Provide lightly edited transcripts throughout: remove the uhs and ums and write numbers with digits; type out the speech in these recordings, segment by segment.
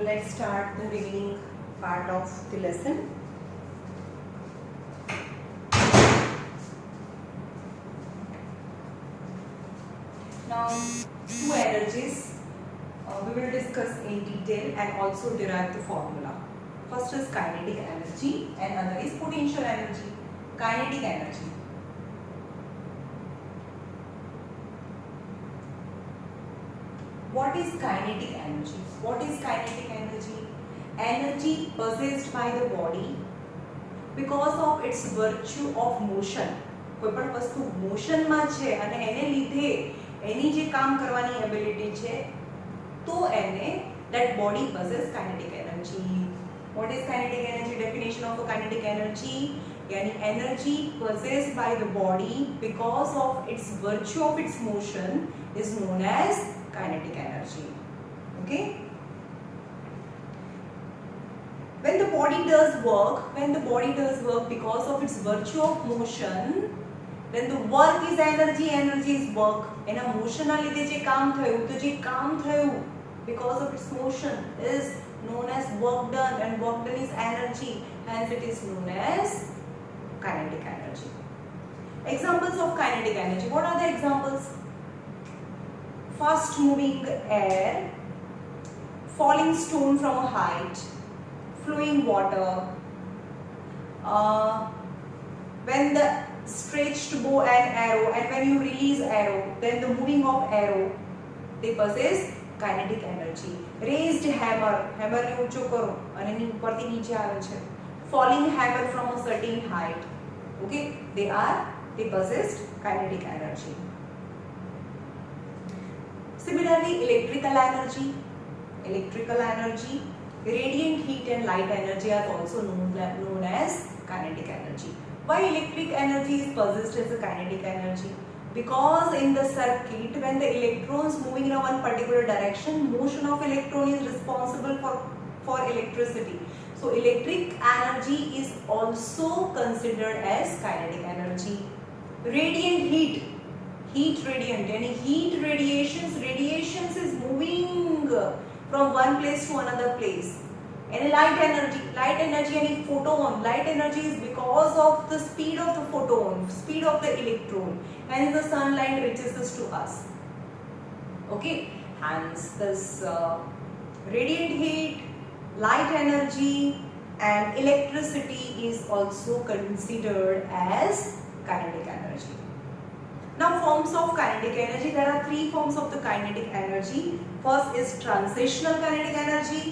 let's start the remaining part of the lesson. Now, two energies we will discuss in detail and also derive the formula. First is kinetic energy and another is potential energy. Kinetic energy. What is kinetic energy? What is kinetic energy? Energy possessed by the body because of its virtue of motion. કોઈ પણ વસ્તુ મોશનમાં છે અને એને લીધે એની જે કામ કરવાની એબિલિટી છે તો એને that body possess kinetic energy. What is kinetic energy? Definition of a kinetic energy यानी energy possessed by the body because of its virtue of its motion is known as kinetic energy. Okay? When the body does work because of its virtue of motion, then the work is energy, energy is work. એના motion ના લીધે જે કામ થયું તો જે કામ થયું because of its motion is known as work done, and work done is energy, hence it is known as kinetic energy. Examples of kinetic energy. What are the examples? Fast moving air, falling stone from a height, flowing water, when the stretched bow and arrow, and when you release arrow, then the moving of arrow, they possess kinetic energy. Raised hammer, hammer ને ઊંચો કરો અને એની ઉપરથી નીચે આવે છે. Falling hammer from a certain height, okay, they possess kinetic energy. Similarly, electrical energy, radiant heat and light energy are also known as kinetic energy. Why electric energy is possessed as a kinetic energy? Because in the circuit, when the electrons moving in a one particular direction, motion of electron is responsible for electricity. So electric energy is also considered as kinetic energy. Radiant heat radiant, any heat radiations is moving from one place to another place. And light energy any photon, light energy is because of the speed of the photon, speed of the electron, hence the sunlight reaches us to us. Okay, hence this radiant heat, light energy and electricity is also considered as kinetic energy. Now, forms of kinetic energy. There are three forms of the kinetic energy. First is transitional kinetic energy.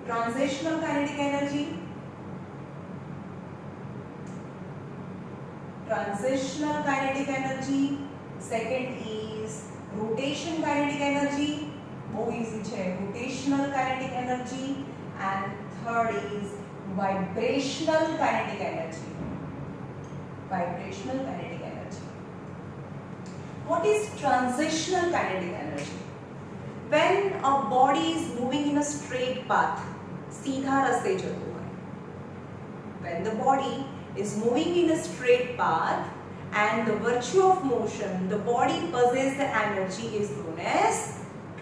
Transitional kinetic energy. Transitional kinetic energy. Second is rotation kinetic energy. Very easy છે. Rotational kinetic energy. And third is vibrational kinetic energy. Vibrational kinetic energy. What is transitional kinetic energy? When a body is moving in a straight path, सीधा रास्ते चलता है. When the body is moving in a straight path and the virtue of motion, the body possesses the energy is known as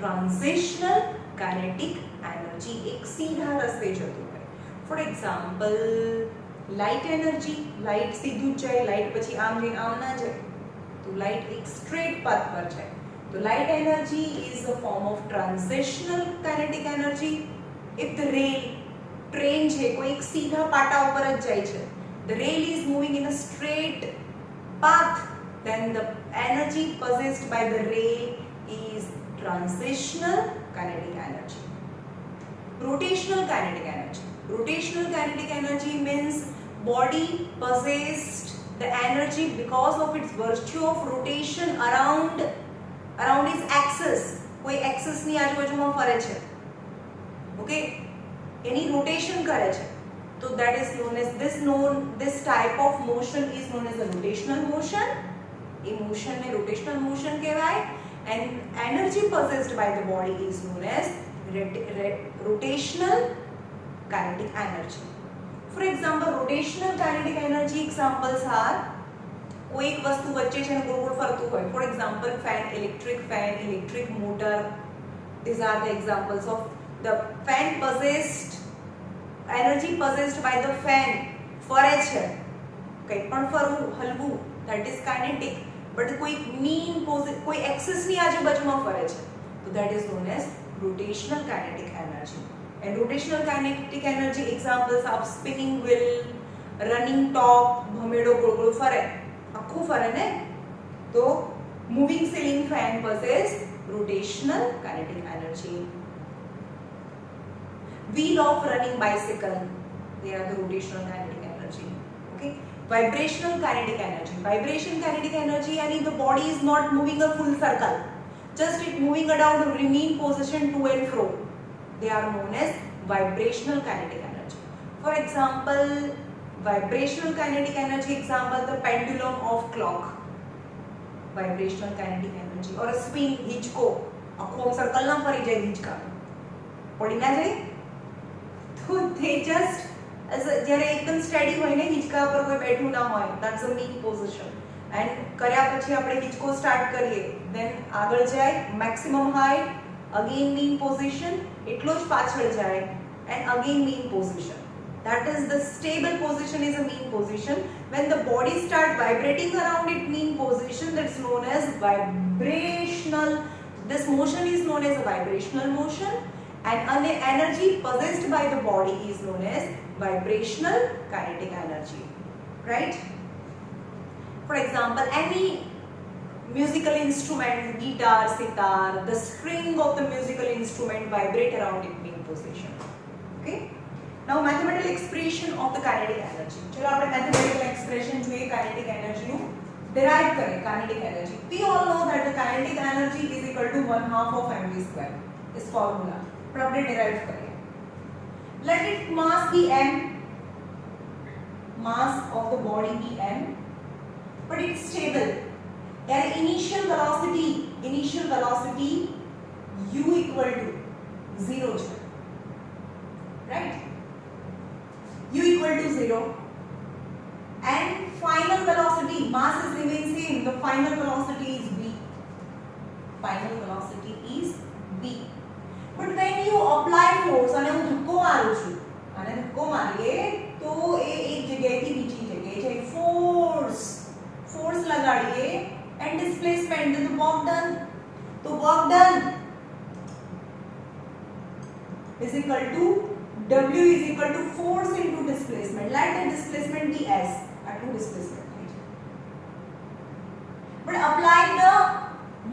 transitional kinetic energy. एक सीधा रास्ते चलता है. For example, light energy, light सीधું जाए, light પછી આમ જઈને આમ ના જાય. तो light एक straight path पर जाए. So light energy is a form of transitional kinetic energy. If the rail, train છે કોઈ એક સીધા પાટા ઉપર જ જાય છે, the rail is moving in a straight path, then the energy possessed by the rail is transitional kinetic energy. Rotational kinetic energy. Rotational kinetic energy means body possessed the energy because of its virtue of rotation around its axis. કોઈ axis ની આજુબાજુમાં ફરે છે, okay, એની rotation કરે છે, તો that is known as this type of motion is known as a rotational motion. A motion ને rotational motion કહેવાય, and energy possessed by the body is known as rotational kinetic energy. For example, rotational kinetic energy examples are કોઈ એક વસ્તુ વચ્ચે છે ને ગોળ ગોળ ફરતું હોય. For example, fan, electric motor. These are the examples of the fan possessed energy possessed by the fan ફરે છે, કંઈ પણ ફરવું હલવું, that is kinetic. but કોઈ mean કોઈ axis ની આજુબાજુમાં ફરે છે, તો that is known as rotational kinetic energy. and rotational kinetic energy examples are spinning wheel, running top, ભમેડો ગોળ ગોળ ફરે, આખું ફરે ને, તો moving ceiling fan possess rotational kinetic energy. wheel of running bicycle, they are the rotational kinetic energy. Okay, vibrational kinetic energy. Vibration kinetic energy yani the body is not moving a full circle, just it moving around a remain position to and fro, they are known as vibrational kinetic energy. For example, vibrational kinetic energy example, the pendulum of clock, vibrational kinetic energy. or a spin, हिचको, આખો circle ના ફરી જાય, હિચકા પડી ના જાય, તો they just જ્યારે એકદમ સ્ટેડી હોય ને, હિચકા પર કોઈ બેઠું ના હોય, that's the mean position. and કર્યા પછી આપણે હિચકો સ્ટાર્ટ કરીએ, then આગળ જાય, maximum height, again mean position, એટલો જ પાછળ જાય, and again mean position. that is the stable position is a mean position. when the body start vibrating around its mean position, that's known as vibrational. this motion is known as a vibrational motion, and an energy possessed by the body is known as vibrational kinetic energy. right? for example, any musical instrument, guitar, sitar, the string of the musical instrument vibrate around its mean position. okay, now mathematical expression of the kinetic energy. चलो આપણે mathematical expression જોઈએ kinetic energy નું derive કરીએ. kinetic energy, we all know that the kinetic energy is equal to 1/2 of mv square, is formula, પણ આપણે derive કરીએ. let its mass be m, mass of the body be m, but it's stable. Their initial velocity u equal to 0 છે, right? u equal to 0, and final velocity, mass is remain same, the final velocity is v, final velocity is v. but when you apply force, અને હું ધક્કો મારું છું, અને ધક્કો મારીએ તો એ એક જગ્યાએથી બીજી જગ્યાએ જાય, force લગાડીએ, and displacement, then the work done is equal to w is equal to force into displacement. let the displacement be s, આટલું displacement થાય છે. but apply the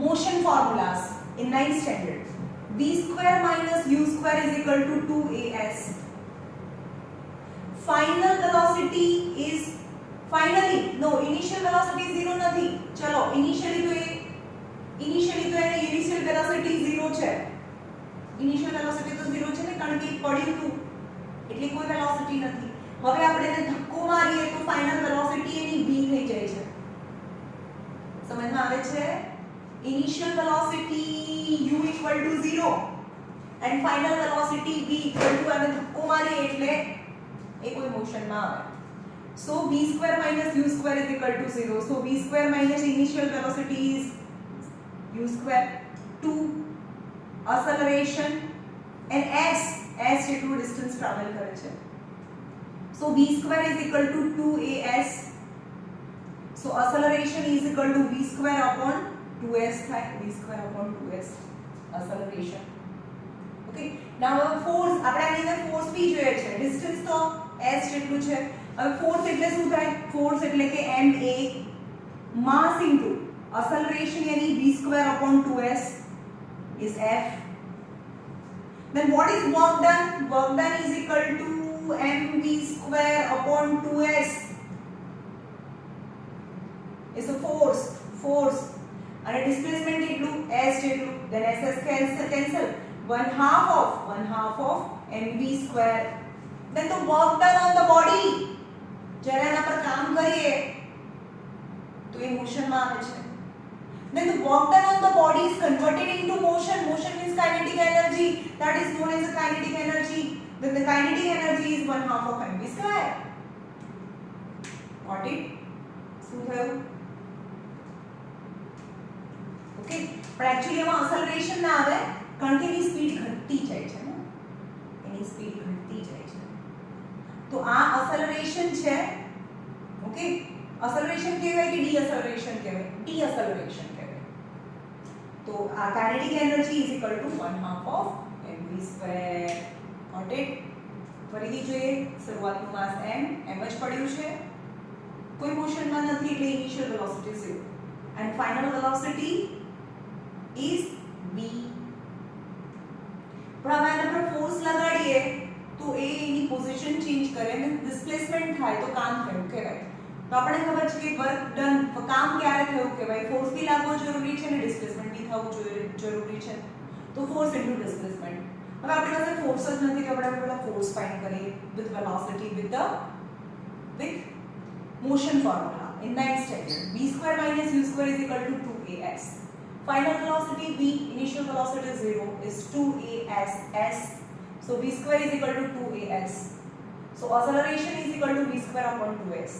motion formulas in 9th standard. v square minus u square is equal to 2as. final velocity is initial velocity 0 નથી. ચલો initially તો એની initial velocity 0 છે, initial velocity તો 0 છે ને, કારણ કે પડ્યું હતું એટલે કોઈ velocity નથી. હવે આપણે એને ધક્કો મારીએ તો final velocity એની v થઈ જાય છે. સમજમાં આવે છે? initial velocity u equal to 0 and final velocity v equal to, અને ધક્કો મારીએ એટલે એ કોઈ મોશન માં આવે. so v square minus u square is equal to 0. so v square minus initial velocity is u square, 2 acceleration, and s જેટલું distance travel કરે છે. so v square is equal to 2as. so acceleration is equal to v square upon 2s થાય, v square upon 2s acceleration. okay, now force, આપણે આની અંદર force p જોઈએ છે, distance તો s જેટલું છે. હવે force એટલે શું થાય? force એટલે કે ma, mass into acceleration यानी v square upon 2s is f. then what is work done? work done is equal to mv square upon 2s is a force, અને displacement એટલું s જેટલું, then ss cancel, 1/2 of mv square. then the work done on the body, જ્યારે આના પર કામ કરીએ તો એ motion માં આવે છે. then the work done on the body is converted into motion means kinetic energy, that is known as a kinetic energy. then the kinetic energy is 1/2 of mv square. got it? શું થયું? Okay, પણ actually એમાં acceleration ના આવે, કારણ કે એની speed ઘટતી જાય છે ને, એની સ્પીડ ઘટતી જાય છે. તો આ અસેલરેશન છે. ઓકે, અસેલરેશન કહેવાય કે ડીએસેલરેશન કહેવાય? ડીએસેલરેશન કહેવાય. તો આ kinetic energy is equal to 1/2 of mv². Got it? ફરીથી જોઈએ. શરૂઆતનું માસ m જ પડ્યું છે, કોઈ મોશનમાં નથી, એટલે initial velocity 0 and final velocity is v. પણ હવે આના પર ફોર્સ લગાડીએ તો એ એની પોઝિશન ચેન્જ કરે અને ડિસ્પ્લેસમેન્ટ થાય તો કામ થયું કહેવાય. તો આપણે ખબર છે કે વર્ક ડન, કામ ક્યારે થયું કહેવાય? ફોર્સ થી લાગવો જરૂરી છે અને ડિસ્પ્લેસમેન્ટ થી થવું જરૂરી છે. તો ફોર્સ ઇન્ટુ ડિસ્પ્લેસમેન્ટ. હવે આપણી પાસે ફોર્સ જ નથી તો આપણે પહેલા ફોર્સ ફાઇન્ડ કરીએ with velocity with motion formula in 9th standard. v² minus u² is equal to 2as. Final velocity v, initial velocity 0, is 2as s. So v² is equal to 2as. So acceleration is equal to v² upon 2s.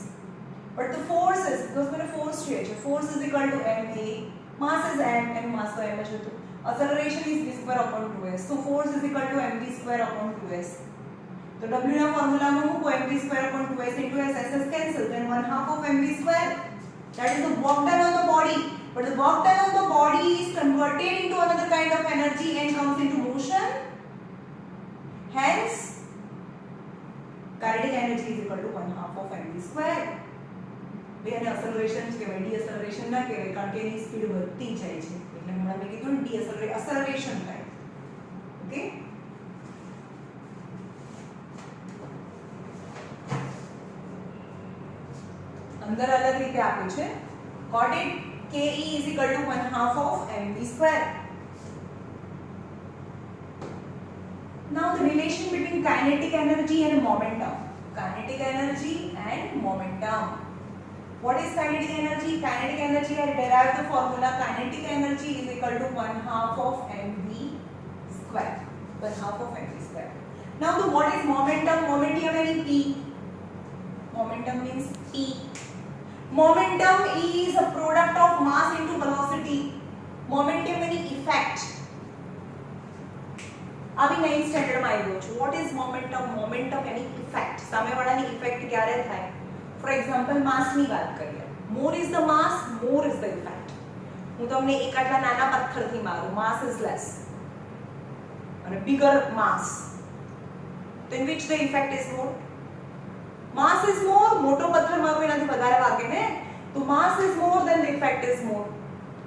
But the force is, because मैंने force चाहिए, force is equal to ma, mass is m mass तो m है तो acceleration is v² upon 2s. So force is equal to mv² upon 2s. तो w ना formula में मूको mv² upon 2s into s, s cancel, then 1/2 of mv². That is the work done on the body. But the work done on the body is converted into another kind of energy and comes into motion. Hence, kinetic energy is equal to 1/2 of mv². બેને acceleration કહેવાય, ડીએક્સેલરેશન ના કહેવાય, કારણ કે એની speed વધતી જાય છે. એટલે હમણાં મેં કીધું એક્સેલરેશન થાય. ઓકે, અંદર અલગ રીતે આપ્યું છે. Got it? ke is equal to 1/2 of mv². Now the relation between kinetic energy and momentum. Kinetic energy and momentum. What is kinetic energy? Kinetic energy, I derived the formula. Kinetic energy is equal to 1/2 of mv². 1/2 of mv². Now the what is momentum? Momentum means p. Momentum means p. Momentum is a product of mass into velocity. Momentum meaning effect. अभी 9th standard में આવ્યો છું. What is momentum? Momentum meaning effect. સામેવાળાની effect ક્યારે થાય? For example માસની વાત કરીએ. More is the mass, more is the effect. હું તમને એક આટલા નાના પથ્થરથી મારું, માસ ઇઝ લેસ, અને બિગર માસ, તો in which the effect is more? Mass is more, મોટો પથ્થર મારો એનાથી વધારે વાગે ને, તો mass is more then the effect is more.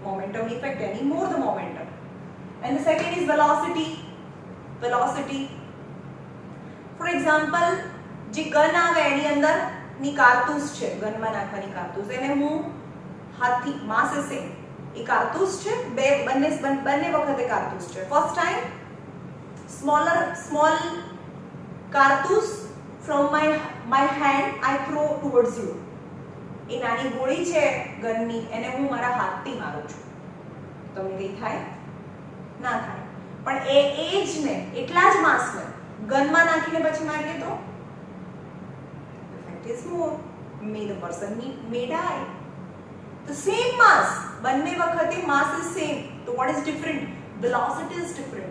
Momentum effect any more the momentum. And the second is velocity. Velocity. For example, જે gun આવે એની અંદર ની કારતૂસ છે, ગનમાં નાખવાની કારતૂસ, એને હું હાથથી, mass is same, એ કારતૂસ છે, બંને વખતે કારતૂસ છે. First time small કારતૂસ from my hand I throw towards you. એ નાની ગોળી છે ગનની, એને હું મારા હાથથી મારું છું. તમને કઈ થાય? ના થાય. પણ એ જ ને, એટલા જ માસને ગનમાં નાખીને પછી મારીએ તો effect is more. May the person may die. The same mass, બંને વખતે mass is same. So what is different? Velocity is different.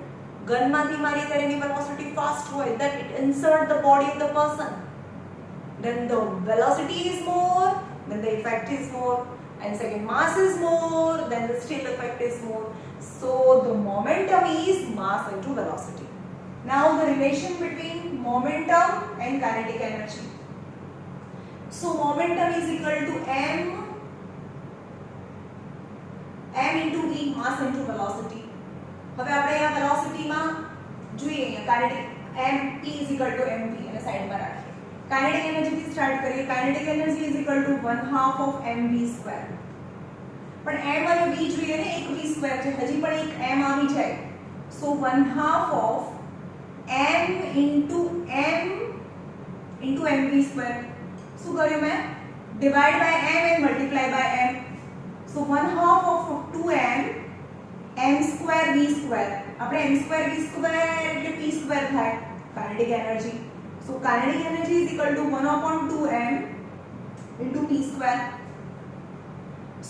ગનમાંથી મારી ત્યારે એની વેલોસિટી ફાસ્ટ હોય, that it insert the body of the person. Then the velocity is more, then the effect is more, and second mass is more, then the still effect is more. So the momentum is mass into velocity. Now the relation between momentum and kinetic energy. So momentum is equal to m into e, mass into velocity. હવે આપણે અહીંયા વેલોસિટીમાં જોઈએ, અહીંયા kinetic m e is equal to mv અને સાઈડમાં રાખીએ. Kinetic એનર્જીથી start કરીએ. Kinetic energy is equal to 1/2 of mv². પણ m અને v જોઈએ ને, એક v² છે, હજી પણ એક m આવી જાય. So 1/2 of m into mv². શું કર્યું મેં? Divide by m and multiply by m. So 1/2 of 2m m² v². આપણે m² v² એટલે p² થાય kinetic energy. So kinetic energy is equal to 1/2m into p².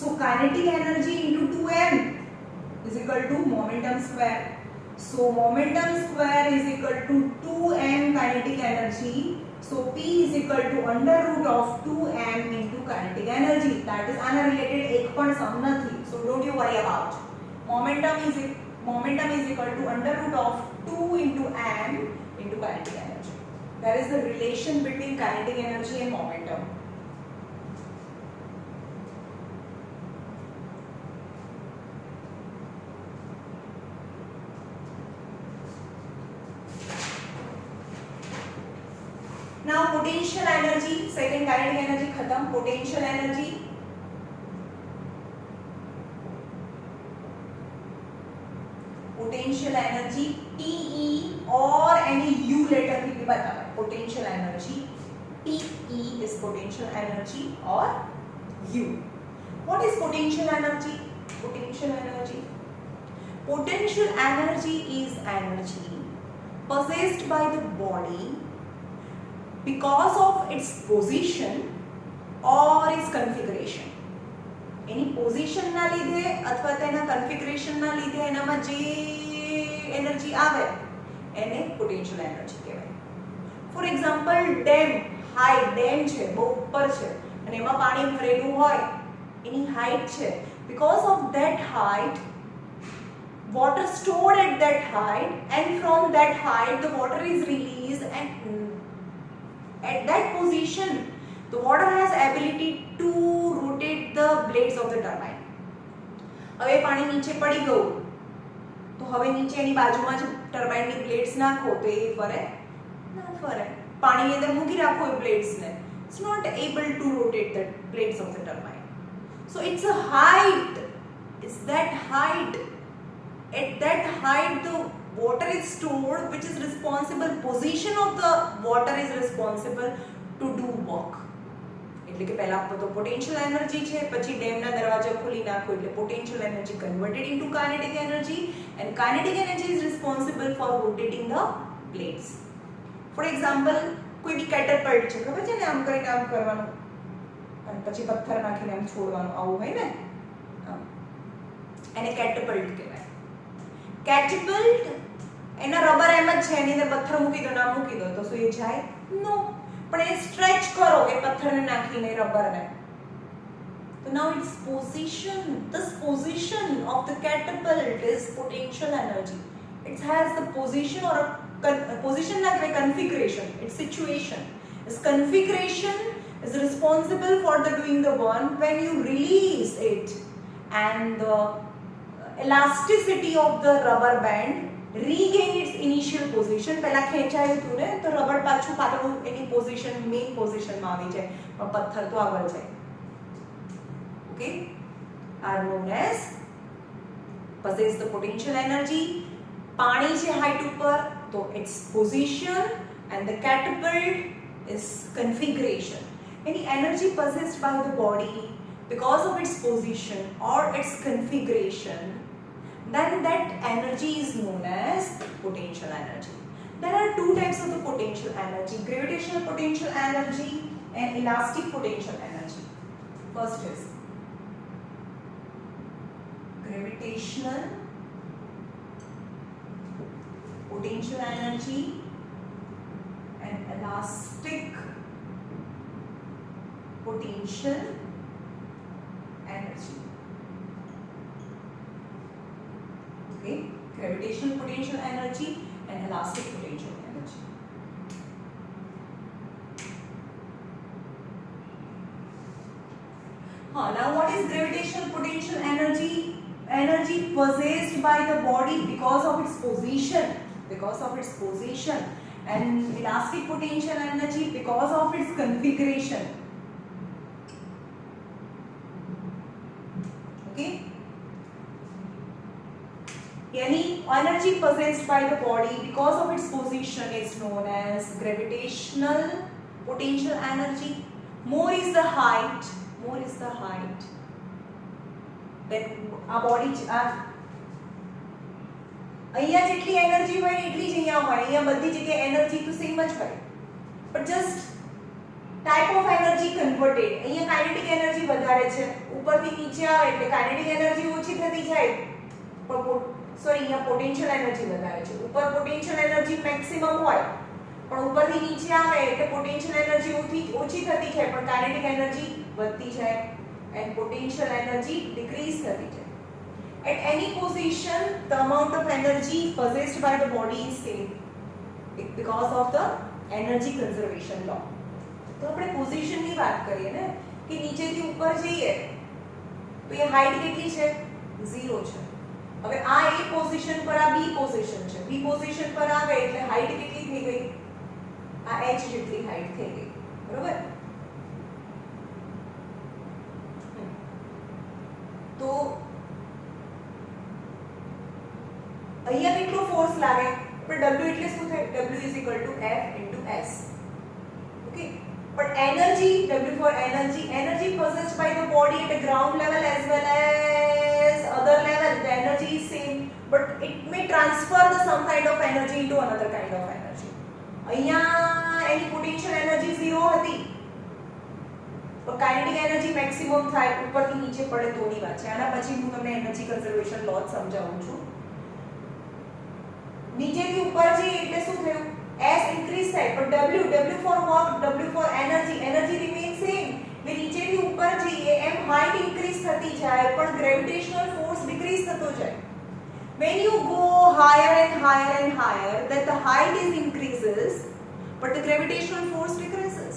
So kinetic energy into 2m is equal to momentum square. So momentum square is equal to 2m kinetic energy. So P is equal to under root of 2m into kinetic energy. That is unrelated, एक पण sum નથી. So don't you worry about. Momentum is equal to under root of 2 into m into kinetic energy. That is the relation between kinetic energy and momentum. Now potential energy, second kinetic energy खत्म. Potential energy, potential energy TE or any U letter भी बता. Potential energy TE is potential energy or U. What is potential energy? Potential energy. Potential energy is energy possessed by the body because of its position or its configuration. Any position ના લીધે અથવા તેના configuration ના લીધે એનામાં જે energy આવે એને પોટેન્શિયલ એનર્જી કહેવાય. For example dam, high dam છે, બહુ ઉપર છે અને એમાં પાણી ભરેલું હોય, એની હાઈટ છે. Because of that height, water stored at that height, and from that height the water is released, and at that position the water has ability to rotate the blades of the turbine. હવે પાણી નીચે પડી ગયું તો હવે નીચે એની બાજુમાં જ ટર્બાઇનની બ્લેડ્સ નાખો તો એ ફરે ના ફરે. પાણીની અંદર મૂકી રાખો એ બ્લેડ્સને, it's not able to rotate the blades of the turbine. So it's a height, it's that height, at that height the water is stored, which is responsible, position of the water is responsible to do work. એટલે કે પહેલા તો potential energy છે, પછી ડેમના દરવાજા ખોલી નાખો એટલે potential energy converted into kinetic energy, and kinetic energy is responsible for rotating the blades. For example કોઈ બી કેટરપલ્ટ છે, ખબર છે ને, આમ કરીને આમ કરવાનું અને પછી પથ્થર નાખીને આમ છોડવાનું, આવું હોય ને, એને કેટરપલ્ટ કહેવાય. કેટરપલ્ટ એના રબર એમ જ છે, એની અંદર પથ્થર મૂકી દો, ના મૂકી દો તો શું એ જાય? નો. પણ એ સ્ટ્રેચ કરો એ પથ્થરને નાખીને રબરને, તો now its position, this position of the catapult is potential energy. It has the position or a position like a configuration, its situation. Its configuration is responsible for the doing the one when you release it, and the elasticity of the rubber band regain its initial position. પહેલા ખેંચાયું હતું ને તો rubber પાછું પાતળું એની position, main પોઝિશનમાં આવી જાય, પણ પથ્થર તો આગળ જાય. Okay, are known as possess the potential energy. પાણી છે હાઈટ ઉપર તો its position, and the catapult is configuration. Any energy possessed by the body because of its position or its configuration, then that energy is known as potential energy. There are two types of the potential energy: gravitational potential energy and elastic potential energy. First is gravitational potential energy and elastic potential energy. Okay, gravitational potential energy and elastic potential energy. Now what is gravitational potential energy? Energy possessed by the body because of its position, and elastic potential energy because of its configuration. Okay, any energy possessed by the body because of its position is known as gravitational potential energy. More is the height, then our body અહીંયા જેટલી energy હોય એટલી જ અહીંયા હોય, અહીંયા બધી જગ્યાએ એનર્જી તો સેમ જ હોય, but just type of energy converted. અહીંયા કાઇનેટિક એનર્જી વધારે છે, ઉપરથી નીચે આવે એટલે કાઇનેટિક એનર્જી ઓછી થતી જાય, પણ સોરી અહીંયા પોટેન્શિયલ એનર્જી વધારે છે ઉપર પોટેન્શિયલ એનર્જી મેક્સિમમ હોય પણ ઉપરથી નીચે આવે એટલે પોટેન્શિયલ એનર્જી ઓછી થતી છે પણ કાઇનેટિક એનર્જી વધતી છે and potential energy decrease થતી છે at any position the amount of energy possessed by the body is same because of the energy conservation law તો આપણે પોઝિશન ની વાત કરીએ ને કે નીચેથી ઉપર જઈએ તો એ હાઈટ કેટલી છે 0 છે હવે આ એ પોઝિશન પર આ બી પોઝિશન છે બી પોઝિશન પર આવે એટલે હાઈટ કેટલી થઈ ગઈ આ h જેટલી હાઈટ થઈ ગઈ બરોબર તો અહીંયા કેટલો ફોર્સ લાગે પણ w એટલે શું થાય w F s okay but energy w for energy possessed by the body at a ground level as well as other level the energy is same but it may transfer the some kind of energy into another kind of energy અહીંયા એની potential energy 0 હતી તો kinetic energy maximum થાય ઉપરથી નીચે પડે તોની વાત છે આના પછી હું તમને એનર્જી કન્ઝર્વેશન લો સમજાવું છું નીચેથી ઉપર જઈએ એટલે શું થયું s ઇન્ક્રીઝ થાય પણ w for work w for energy remains same મે નીચેથી ઉપર જઈએ એમ હાઈટ ઇન્ક્રીઝ થતી જાય પણ ગ્રેવિટેશનલ ફોર્સ ડિક્રીઝ થતો જાય when you go higher and higher that the height is increases but the gravitational force decreases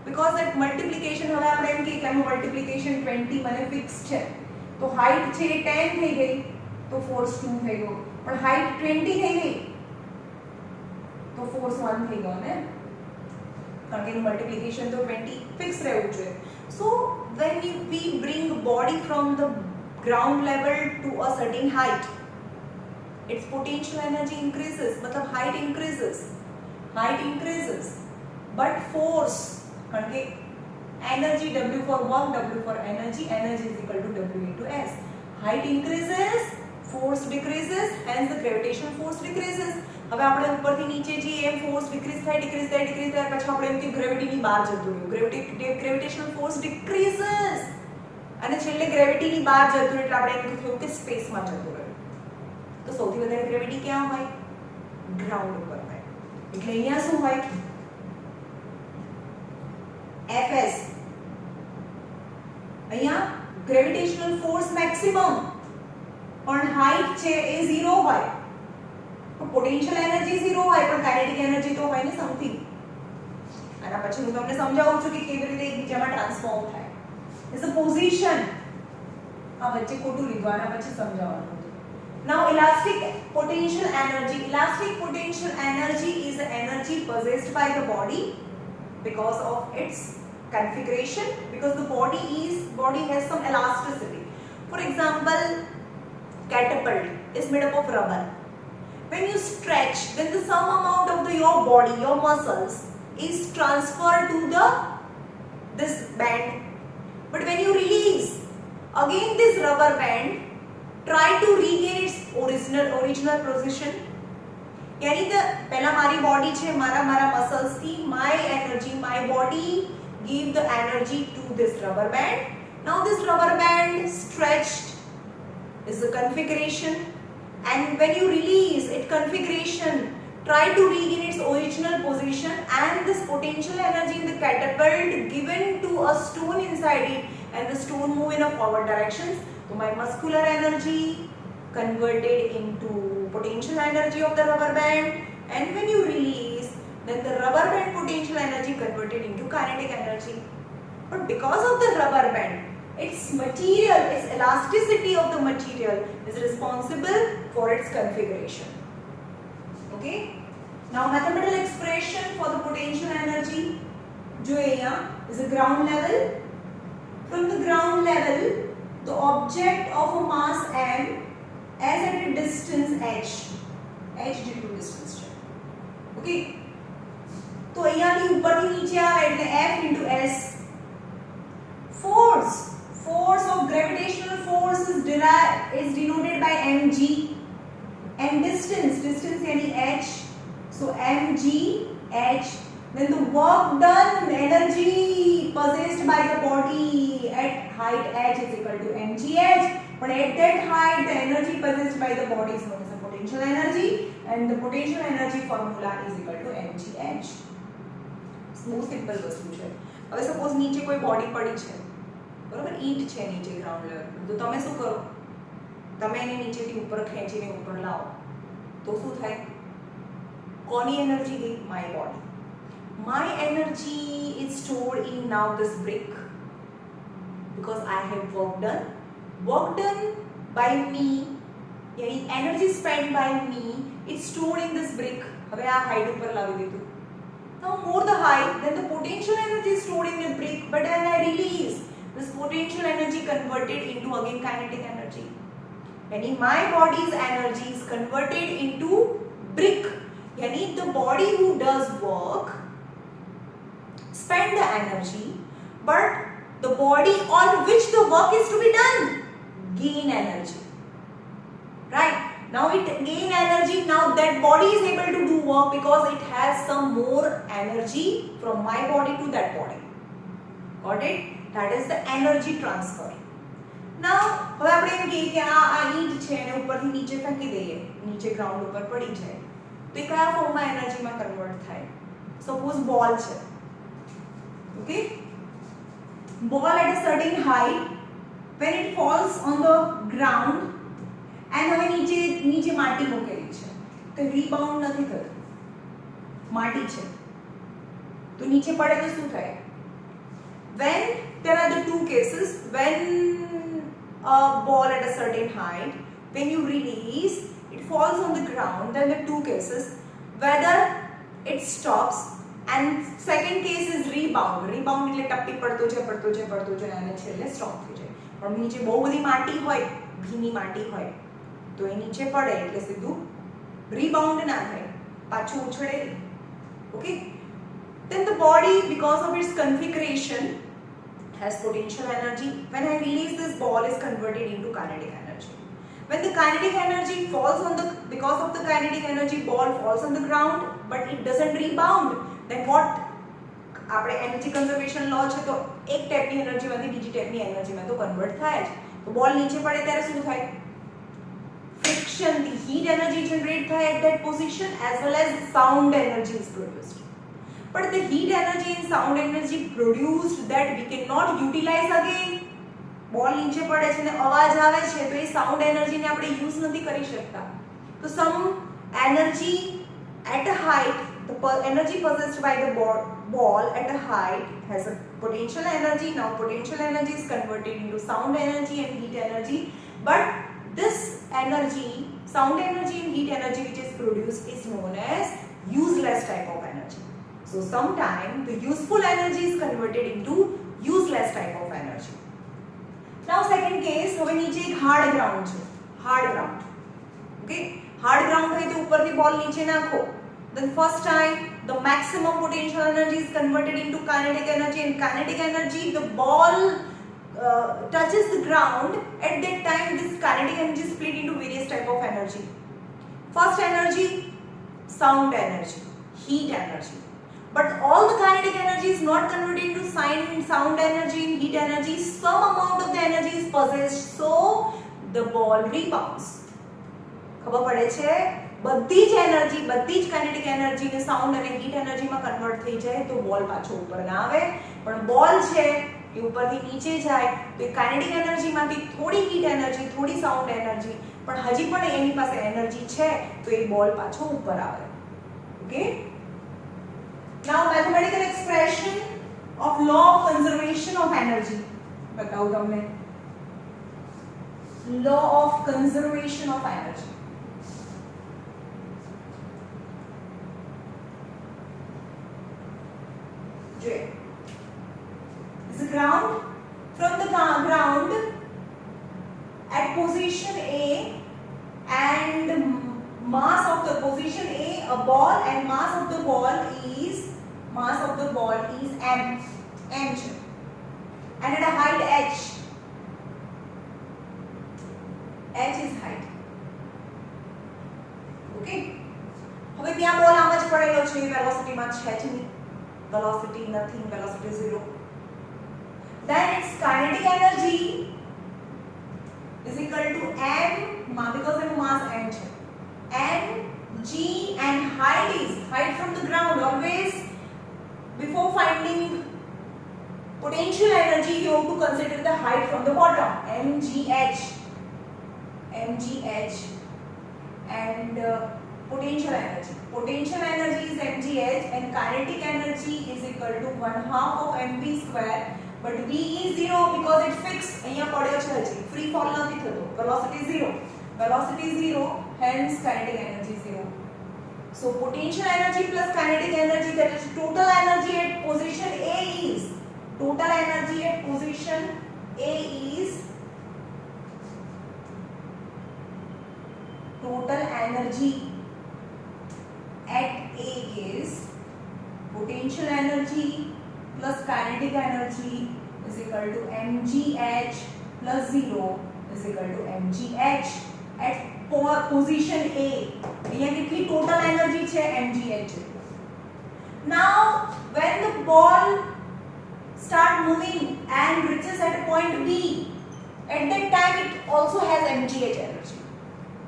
because that multiplication હવે આપણે એમ કે આનું multiplication 20 મને ફિક્સ છે તો હાઈટ છે 10 થઈ ગઈ તો ફોર્સ 2 થઈ ગયો પણ હાઈટ 20 થઈ ગઈ તો ફોર્સ 1 થઈ ગયો ને કારણ કે મલ્ટીપ્લિકેશન તો 20 ફિક્સ રહેવું જોઈએ so when we bring body from the ground level to a certain height its potential energy increases मतलब height increases but force કારણ કે energy w for work w for energy is equal to w into s height increases force decreases hence the gravitational force decreases હવે આપણે ઉપરથી નીચે જઈએ એમ force decrease થાય પછી આપણે એમ કે ગ્રેવિટીની બહાર જતું રહ્યું ગ્રેવિટેશનલ ફોર્સ ડિક્રીઝes અને છેલ્લે ગ્રેવિટીની બહાર જતું એટલે આપણે એમ કહીએ કે સ્પેસમાં જતું રહ્યું તો સૌથી વધારે ગ્રેવિટી ક્યાં હોય ગ્રાઉન્ડ ઉપર હોય એટલે અહીંયા શું હોય Fs અહીંયા ગ્રેવિટેશનલ ફોર્સ મેક્સિમમ પણ હાઈટ છે એ 0 હોય પોટેન્શિયલ એનર્જી 0 હોય પણ કાઇનેટિક એનર્જી તો હોય ને સમથિંગ આના પછી હું તમને સમજાવું છું કે કેવી રીતે એકબીજામાં ટ્રાન્સફોર્મ થાય ઇઝ અ પોઝિશન આ વચ્ચે ખોટું લીધું આના પછી સમજાવવાનું now elastic potential energy is the energy possessed by the body because of its configuration because the body has some elasticity for example catapult is made up of rubber when you stretch then the some amount of your body your muscles is transferred to this band but when you release again this rubber band try to regain its original position यानी the पहला मारी body છે મારા muscles થી my energy my body give the energy to this rubber band now this rubber band stretched is the configuration and when you release its configuration try to regain its original position and this potential energy in the catapult given to a stone inside it and the stone move in a forward directions so my muscular energy converted into potential energy of the rubber band and when you release then the rubber band potential energy converted into kinetic energy but because of the rubber band its material its elasticity of the material is responsible for its configuration okay now mathematical expression for the potential energy jo here is a ground level from the ground level the object of a mass m as at a distance h due to distance છે okay તો અહીંયાથી ઉપરથી નીચે આવે એટલે f into s force of gravitational force is denoted by mg and distance yani h so mg h then the work done energy possessed by the body at height h is equal to mgh but at that height the energy possessed by the body is known as the potential energy, and the potential energy formula is equal to mgh. બહુ simple વસ્તુ છે. હવે suppose નીચે કોઈ body પડી છે, બરાબર, ઈંટ છે નીચે ગ્રાઉન્ડ લેવલ પર, તો તમે શું કરો? તમે એને નીચેથી ઉપર ખેંચીને ઉપર લાવો તો શું થાય? કોની એનર્જી ગઈ? My body. My energy is stored in now this brick because I have work done. Work done by me, यानी energy spent by me, it's stored in this brick. હવે આ હાઈટ ઉપર લાવી દીધું. Now more the height, then the potential energy is stored in the brick, but then I release this potential energy converted into again kinetic energy. यानी my body's energy is converted into brick. यानी the body who does work spend the energy, but the body on which the work is to be done gain energy, right? Now it gain energy. Now that body is able to do work because it has some more energy from my body to that body. Got it? That is the energy transfer. Now હવે આપણે એમ કહીએ કે આ ઈંટ છે એને ઉપરથી નીચે ફેંકી દઈએ, નીચે ગ્રાઉન્ડ ઉપર પડી જાય તો એ કયા ફોર્મમાં એનર્જીમાં કન્વર્ટ થાય? સપોઝ બોલ છે, okay, ball at a certain height, when it falls on the ground and હવે નીચે માટી મૂકેલી છે તો રીબાઉન્ડ નથી થતું, માટી છે તો નીચે પડે તો શું થાય? When there are the two cases, when a ball at a certain height, when you release, it falls on the ground, then the two cases, whether it stops, and second case is rebound. Rebound એટલે ટપ્પી પડતો જાય અને છેલ્લે stop થઈ જાય. પણ નીચે બહુ બધી માટી હોય, ભીની માટી હોય તો એ નીચે પડે એટલે સીધું rebound ના થાય, પાછું ઉછળે. Okay? Then the body, because of its configuration, has potential energy. When I release this ball, is converted into kinetic energy. When the kinetic energy falls on the, because of the kinetic energy, ball falls on the ground, but it doesn't rebound. Then what? આપણે energy conservation લો છે તો એક ટાઈપની એનર્જીમાંથી બીજી ટાઈપની એનર્જીમાં તો convert થાય જ. તો બોલ નીચે પડે ત્યારે શું થાય? Friction, the heat energy generate થાય at that position, as well as sound energy is produced. But the heat energy and sound energy produced that we cannot utilize again. બોલ નીચે પડે છે ને અવાજ આવે છે તો એ સાઉન્ડ એનર્જીને આપણે યુઝ નથી કરી શકતા. તો some energy at a height, the energy possessed by the ball at a height has a potential energy. Now potential energy is converted into sound energy and heat energy, but this energy, sound energy and heat energy which is produced, is known as useless type of energy. So sometimes the useful energy is converted into useless type of energy. Now second case, હવે નીચે એક hard ground છે, hard ground. Okay, hard ground હોય તો ઉપરથી બોલ નીચે નાખો, then first time the maximum potential energy is converted into kinetic energy, and kinetic energy, the ball touches the ground. At that time this kinetic energy is split into various type of energy. First energy, sound energy, heat energy. But all the kinetic energy is not converted into sound energy and heat energy. Some amount of the energy is possessed, so the ball rebounds. ખબર પડે છે? બધી જ energy, બધી જ kinetic energy ને sound અને heat એનર્જીમાં convert થઈ જાય તો બોલ પાછો ઉપર ના આવે. પણ બોલ છે એ ઉપરથી નીચે જાય તો એ કાઇનેટિક એનર્જીમાંથી થોડી હીટ એનર્જી, થોડી સાઉન્ડ એનર્જી, પણ હજી પણ એની પાસે એનર્જી છે તો એ બોલ પાછો ઉપર આવે. Okay? Now mathematical expression of law of conservation of energy. बताओ તમને. Law of conservation of energy. J. This is ground. From the ground at position A, and mass of the position A, a ball, and mass of the ball is m, and at a height h is height. Okay. હવે ત્યાં બોલ આમ જ પડેલો છે, વેલોસિટીમાં છે જ નહીં, velocity nothing, velocity 0. Then its kinetic energy is equal to m, because the mass m છે, m g and height is, height from the ground, always before finding potential energy you have to consider the height from the bottom, mgh and potential energy is mgh and kinetic energy is equal to 1/2 of mv square, but v is 0 because it fixed, અહીંયા પડ્યો છે હજી, free fall નથી થતો, velocity 0, hence kinetic energy 0. So potential energy plus kinetic energy, that is total energy at position A is, total energy at position A is, total energy at A is potential energy plus kinetic energy is equal to mgh plus 0 is equal to mgh at position A. અહીંયા કેટલી total energy છે, mgh. Now when the ball start moving and reaches at point B, at that time it also has mgh energy.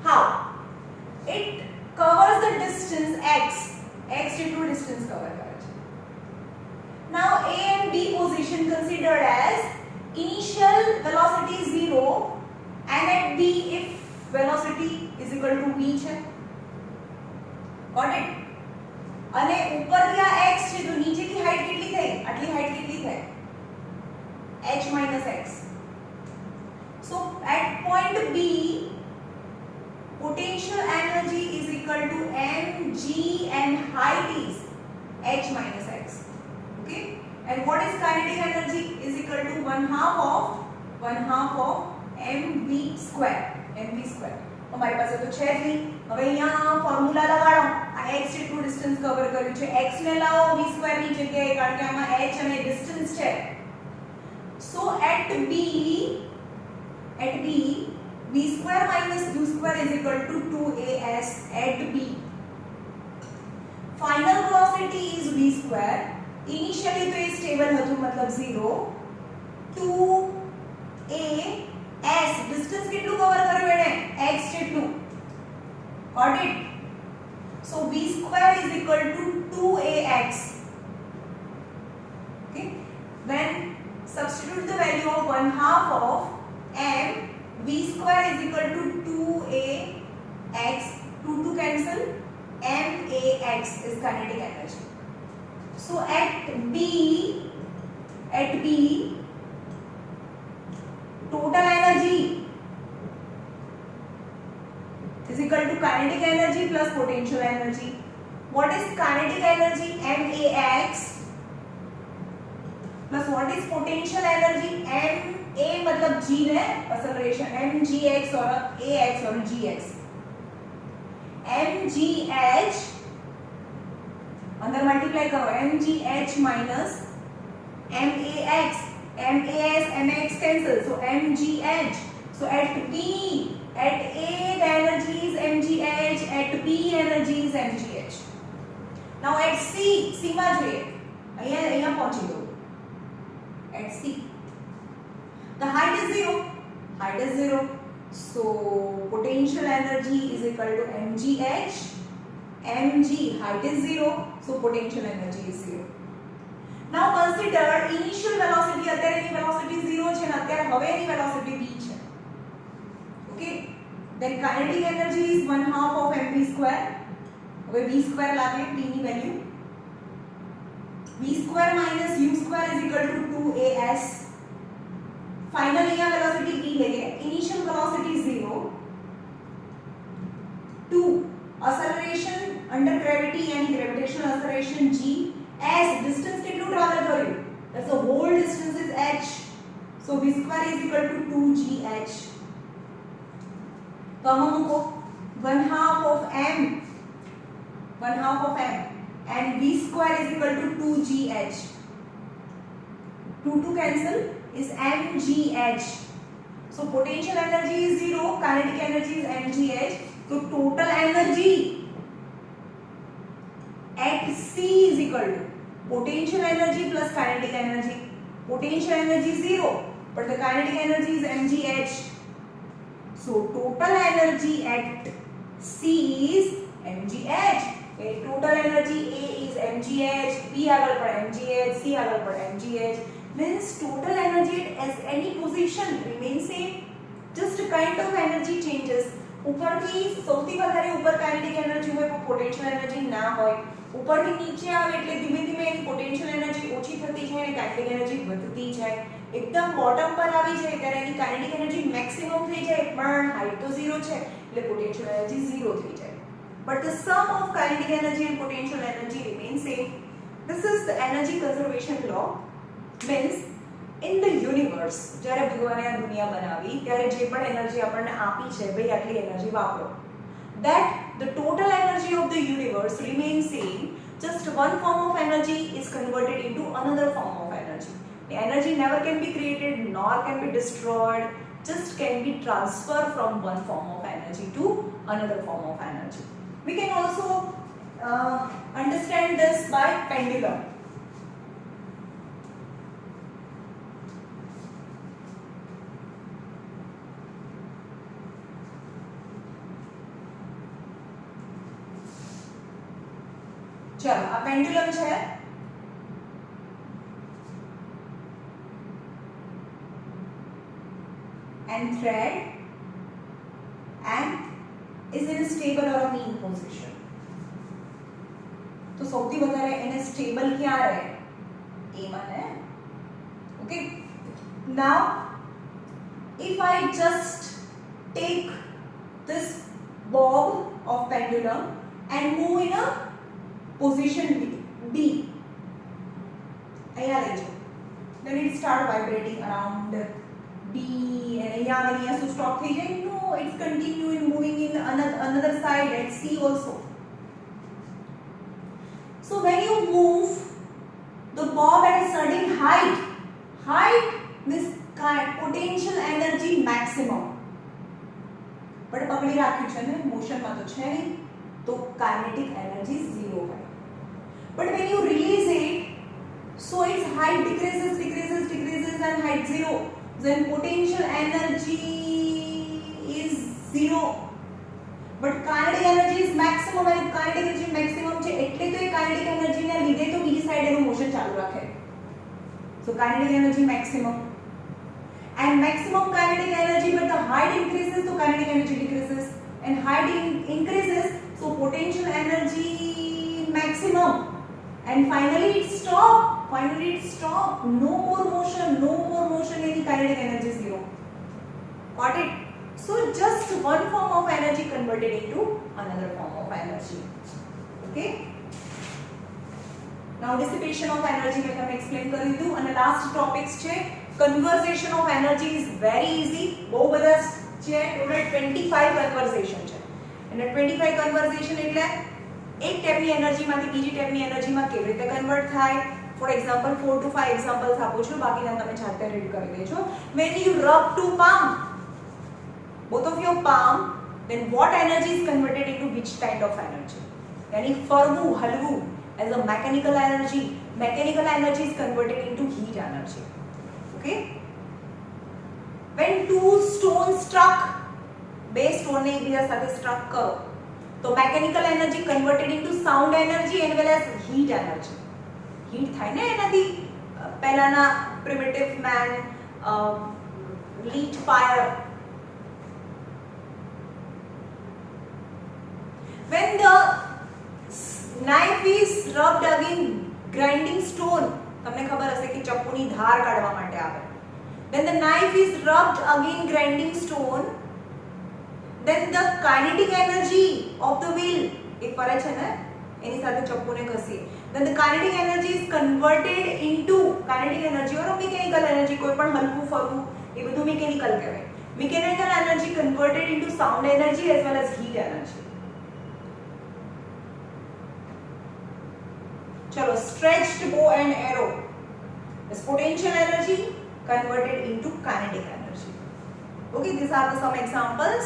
How? It covers the distance x જેટલું distance cover કરે છે. Now A and B position considered as initial velocity 0 and at B if velocity is equal to v છે. Got it? અને ઉપરથી આ x છે તો નીચેથી હાઈટ કેટલી થઈ? આટલી હાઈટ કેટલી થઈ? h minus x. So at point B potential energy is equal to mg and height is h minus x. Okay? And what is kinetic energy? Is equal to 1/2 of mv square. અમારી પાસે તો છે જ નહીં. હવે અહીંયા formula લગાડો, આ x જેટલું ડિસ્ટન્સ કવર કર્યું છે, x ને લાવો v સ્ક્વેર ની જગ્યાએ, કારણ કે આમાં h અને ડિસ્ટન્સ છે. So at B v square minus u square is equal to 2as at B. Final velocity is v square. Initially तो ये stable હતું, मतलब 0. 2as distance કેટલું કવર કર્યું એને? x જેટલું. Got it? So v square is equal to 2ax. Okay? When substitute the value of 1/2 of m, v square is equal to 2ax, 2 cancel, max is kinetic energy. So at B total energy is equal to kinetic energy plus potential energy. What is kinetic energy? max plus what is potential energy? ma मतलब g ने acceleration, mgx और ax और gx. mgh अंदर multiply करो, mgh minus max cancel, so mgh. So at B, at A the energy is mgh, at B energy is mgh. Now at C માં જોઈએ, અહીંયા પહોંચી દો. At C the height is 0, so potential energy is equal to mgh, mg, height is 0, so potential energy is 0. Now consider initial velocity, અત્યારે એની velocity 0 છે ને અત્યારે હવે એની velocity v છે. Okay, then kinetic energy is 1/2 of mv square. હવે v square લાવીએ t ની value, v square minus u square is equal to 2as. Final અહીંયા velocity v લઈએ, initial velocity 0, 2 acceleration under gravity and gravitational acceleration g, as distance કેટલું travel કર્યું? That's the whole distance is h, so v square is equal to 2gh. તો આમાં મૂકો 1/2 of m and v square is equal to 2gh. 2 cancel is mgh. So potential energy is 0, kinetic energy is mgh. So total energy at C is equal to potential energy plus kinetic energy. Potential energy is 0, but the kinetic energy is mgh. So total energy at C is mgh. Total energy A is mgh, B આગળ પર mgh, C આગળ પર mgh. Means total energy at any position remains same. Just kind of energy changes. ઉપરથી સૌથી વધારે ઉપર kinetic energy હોય પણ પોટેન્શિયલ એનર્જી ના હોય. ઉપરથી નીચે આવે એટલે ધીમે ધીમે એની પોટેન્શિયલ એનર્જી ઓછી થતી જાય અને કાઇનેટિક એનર્જી વધતી જાય. એકદમ બોટમ પર આવી જાય ત્યારે એની કાઇનેટિક એનર્જી મેક્સિમમ થઈ જાય પણ હાઈટ તો 0 છે એટલે પોટેન્શિયલ એનર્જી 0 થઈ જાય. But the sum of kinetic energy and potential energy remains same. This is the energy conservation law. Means in the universe જ્યારે ભગવાને આ દુનિયા બનાવી ત્યારે જે પણ એનર્જી આપણને આપી છે ભાઈ આટલી એનર્જી વાપરો, that the total energy of the universe remains same. Just one form of energy is converted into another form of energy. The energy never can be created nor can be destroyed, just can be transferred from one form of energy to another form of energy. We can also understand this by pendulum. चलो आ pendulum છે and thread and is in a stable or a mean position. तो સૌથી વધારે એને stable ક્યાં રહે? એ માં ને. Okay, now if I just take this bob of pendulum and move in a position B, અહીંયા લઈ જાઓ, then it start vibrating around B and અહીંયા શું stop થઈ જાય? No, it's continuing moving in another side at C also. So when you move the bob at a certain height means potential energy maximum, but પકડી રાખ્યું છે ને, motion માં તો છે નહીં, તો kinetic energy 0 હોય. But when you release it, so its height decreases and height 0, then potential energy is 0. But kinetic energy is maximum and kinetic energy maximum છે એટલે તો એ kinetic energy ને લીધે તો બીજી સાઈડ એનું મોશન ચાલુ રાખે. So kinetic energy maximum and maximum kinetic energy, but the height increases so kinetic energy decreases and height increases so potential energy maximum and finally it stop. No more motion any kinetic energy 0. Got it? So just one form of energy converted into another form of energy. Okay, now dissipation of energy મેં તમને explain કરી દીધું. અને last topics છે conservation of energy is very easy. બહુ બધા છે, total 25 conservation છે અને 25 conservation એટલે એક ટાઈપની એનર્જી માંથી બીજી ટાઈપની એનર્જીમાં કેવી રીતે કન્વર્ટ થાય. ફોર એક્ઝામ્પલ 4 to 5 એક્ઝામ્પલ્સ આપું છું, બાકીના તમે જાતે રીડ કરી લેજો. when you rub two palm, both of your palm, then what energy is converted into which kind of energy? yani ફરવું હલવું as a mechanical energy is converted into heat energy. Okay, when two stones struck, બે stone ને એકબીજા સાથે struck કરો તો mechanical energy converted into sound energy and well as heat energy. Heat થાય ને એનાથી. પહેલાના primitive man lit fire. When the knife is rubbed against grinding stone, તમને ખબર હશે કે ચપ્પુની ધાર કાઢવા માટે આવે. When the knife is rubbed against grinding stone, then the kinetic energy of the wheel, એ ફરે છે ને એની સાથે ચપ્પુને ઘસી, then the kinetic energy is converted into kinetic energy or mechanical energy. કોઈ પણ હલવું ફરવું એ બધું mechanical કહેવાય. Mechanical energy converted into sound energy as well as heat energy. चलो, stretched bow and arrow is potential energy converted into kinetic energy. Okay, these are the some examples.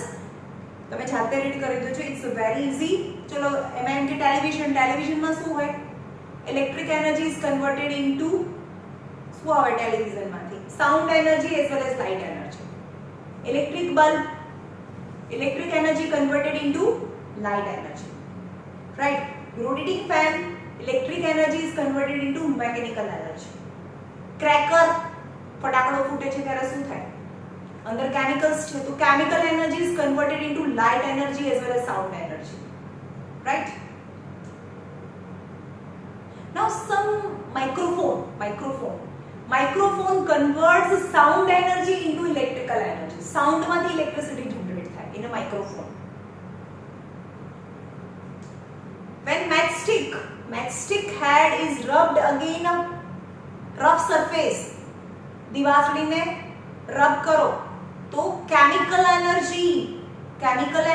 તમે જાતે read કરી દો છો, ઇટ્સ વેરી ઇઝી. ચલો, એમાં એમ કે ટેલિવિઝનમાં શું હોય? Electric energy is converted into શું આવે ટેલિવિઝનમાંથી? Sound energy as well as light energy. Electric bulb Electric energy converted into light energy. Right? Rotating fan, electric energy is converted into mechanical energy. Cracker, ફટાકડો ફૂટે છે ત્યારે શું થાય? અંદર chemicals છે તો chemical energy is converted into light energy as well as sound energy. Right? Now some microphone converts sound energy into electrical energy. Sound માંથી electricity generate થાય in a microphone. When matchstick head is rubbed against a rough surface, દિવાસળીને rub કરો તો chemical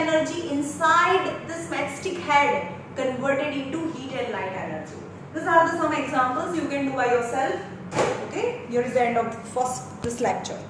energy inside this matchstick head converted into heat and light energy. These are some examples you can do by yourself. Okay, here is the end of this lecture.